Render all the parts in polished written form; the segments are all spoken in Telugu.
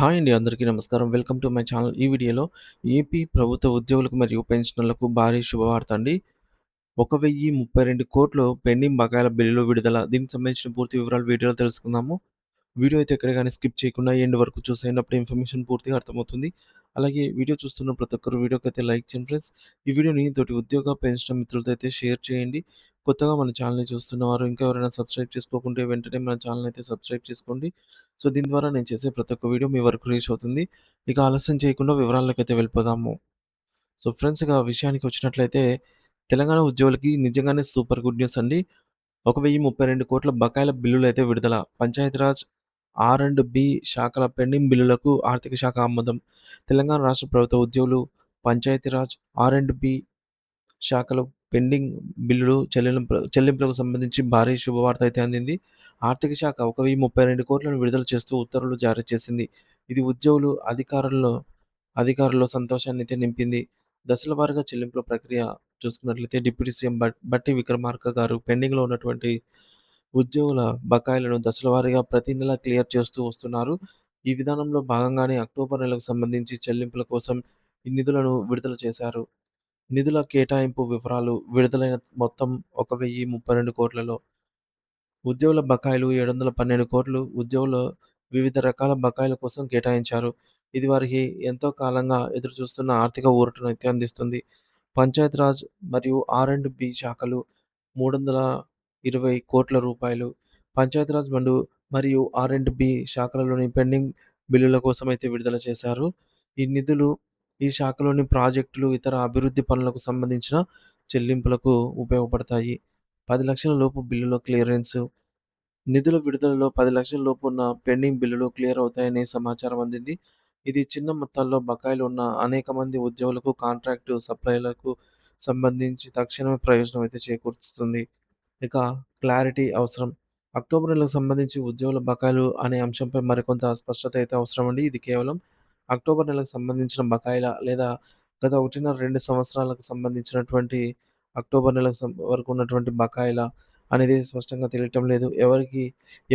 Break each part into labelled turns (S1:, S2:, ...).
S1: హాయ్ అండి. అందరికీ నమస్కారం. Welcome to my channel. ఈ వీడియోలో ఏపీ ప్రభుత్వ ఉద్యోగులకు మరియు పెన్షనర్లకు భారీ శుభవార్త అండి. 1,032,00,00,000 పెండింగ్ బకాయిల బిల్లులు విడుదల. దీనికి సంబంధించిన పూర్తి వివరాలు వీడియోలో తెలుసుకుందాము. వీడియో అయితే ఎక్కడ గాని స్కిప్ చేయకుండా ఎండ్ వరకు చూసేయండి. అప్పుడే ఇన్ఫర్మేషన్ పూర్తిగా అర్థమవుతుంది. అలాగే వీడియో చూస్తున్న ప్రతి ఒక్కరు వీడియోకైతే లైక్ చేయండి ఫ్రెండ్స్. ఈ వీడియోని తోటి ఉద్యోగ, పెన్షనర్ మిత్రులతో అయితే షేర్ చేయండి. కొత్తగా మన ఛానల్‌ని చూస్తున్నవారు ఇంకా ఎవరైనా సబ్స్క్రైబ్ చేసుకోకుంటే వెంటనే మన ఛానల్‌ని అయితే సబ్స్క్రైబ్ చేసుకోండి. సో, దీని ద్వారా నేను చేసే ప్రతి ఒక్క వీడియో మీ వరకు రీచ్ అవుతుంది. ఇక ఆలస్యం చేయకుండా వివరాల్లోకైతే వెళ్ళిపోదాము. సో, ఫ్రెండ్స్ ఇక విషయానికి వచ్చినట్లయితే తెలంగాణ ఉద్యోగులకి నిజంగానే సూపర్ గుడ్ న్యూస్ అండి. 1,032,00,00,000 బకాయిల బిల్లులైతే విడుదల. పంచాయతీరాజ్ ఆర్&బి శాఖల పెండింగ్ బిల్లులకు ఆర్థిక శాఖ ఆమోదం. తెలంగాణ రాష్ట్ర ప్రభుత్వ ఉద్యోగులు, పంచాయతీరాజ్ ఆర్&బి శాఖలో పెండింగ్ బిల్లులు చెల్లింపులకు సంబంధించి భారీ శుభవార్త అయితే అందింది. ఆర్థిక శాఖ 1,032,00,00,000 విడుదల చేస్తూ ఉత్తర్వులు జారీ చేసింది. ఇది ఉద్యోగులు, అధికారుల్లో సంతోషాన్ని అయితే నింపింది. దశల వారీగా చెల్లింపుల ప్రక్రియ చూసుకున్నట్లయితే డిప్యూటీ సీఎం బట్టి విక్రమార్క గారు పెండింగ్‌లో ఉన్నటువంటి ఉద్యోగుల బకాయిలను దశల వారీగా ప్రతి నెల క్లియర్ చేస్తూ వస్తున్నారు. ఈ విధానంలో భాగంగానే అక్టోబర్ నెలకు సంబంధించి చెల్లింపుల కోసం ఈ నిధులను విడుదల చేశారు. నిధుల కేటాయింపు వివరాలు విడుదలైన మొత్తం 1,032,00,00,000లో ఉద్యోగుల బకాయిలు 712,00,00,000 ఉద్యోగుల వివిధ రకాల బకాయిల కోసం కేటాయించారు. ఇది వారికి ఎంతో కాలంగా ఎదురుచూస్తున్న ఆర్థిక ఊరటనైతే అందిస్తుంది. పంచాయతీరాజ్ మరియు ఆర్&బి శాఖలు రూ. 320,00,00,000 పంచాయతీరాజ్ మరియు ఆర్&బి శాఖలలోని పెండింగ్ బిల్లుల కోసమైతే విడుదల చేశారు. ఈ నిధులు ఈ శాఖలోని ప్రాజెక్టులు, ఇతర అభివృద్ధి పనులకు సంబంధించిన చెల్లింపులకు ఉపయోగపడతాయి. 10,00,000 లోపు బిల్లుల క్లియరెన్సు నిధుల విడుదలలో 10,00,000 లోపు ఉన్న పెండింగ్ బిల్లులు క్లియర్ అవుతాయనే సమాచారం అందింది. ఇది చిన్న మొత్తాల్లో బకాయిలు ఉన్న అనేక మంది ఉద్యోగులకు, కాంట్రాక్టు సప్లయర్లకు సంబంధించి తక్షణమే ప్రయోజనం అయితే చేకూరుస్తుంది. ఇక క్లారిటీ అవసరం. అక్టోబర్ నెలకు సంబంధించి ఉద్యోగుల బకాయిలు అనే అంశంపై మరికొంత స్పష్టత అయితే అవసరమండి. ఇది కేవలం అక్టోబర్ నెలకు సంబంధించిన బకాయిల లేదా గత 1.5, 2 సంవత్సరాలకు సంబంధించినటువంటి అక్టోబర్ నెలకు వరకు ఉన్నటువంటి బకాయిల అనేది స్పష్టంగా తెలియటం లేదు.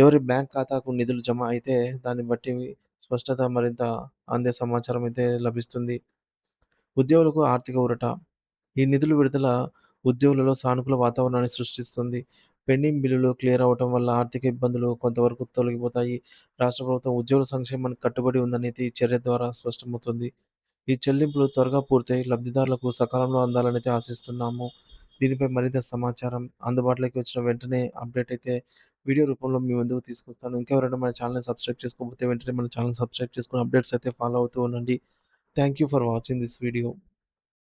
S1: ఎవరి బ్యాంక్ ఖాతాకు నిధులు జమ అయితే దాన్ని బట్టి స్పష్టత మరింత అందే సమాచారం అయితే లభిస్తుంది. ఉద్యోగులకు ఆర్థిక ఊరట. ఈ నిధుల విడుదల ఉద్యోగులలో సానుకూల వాతావరణాన్ని సృష్టిస్తుంది. పెండింగ్ బిల్లులు క్లియర్ అవ్వటం వల్ల ఆర్థిక ఇబ్బందులు కొంతవరకు తొలగిపోతాయి. రాష్ట్ర ప్రభుత్వం ఉద్యోగుల సంక్షేమానికి కట్టుబడి ఉందనేది ఈ చర్య ద్వారా స్పష్టమవుతుంది. ఈ చెల్లింపులు త్వరగా పూర్తయి లబ్ధిదారులకు సకాలంలో అందాలనైతే ఆశిస్తున్నాము. దీనిపై మరింత సమాచారం అందుబాటులోకి వచ్చిన వెంటనే అప్డేట్ అయితే వీడియో రూపంలో మీ ముందుకు తీసుకొస్తాను. ఇంకెవరైనా మన ఛానల్‌ని సబ్స్క్రైబ్ చేసుకోకపోతే వెంటనే మన ఛానెల్‌ని సబ్స్క్రైబ్ చేసుకొని అప్డేట్స్ అయితే ఫాలో అవుతూ ఉండండి. Thank you for watching this video.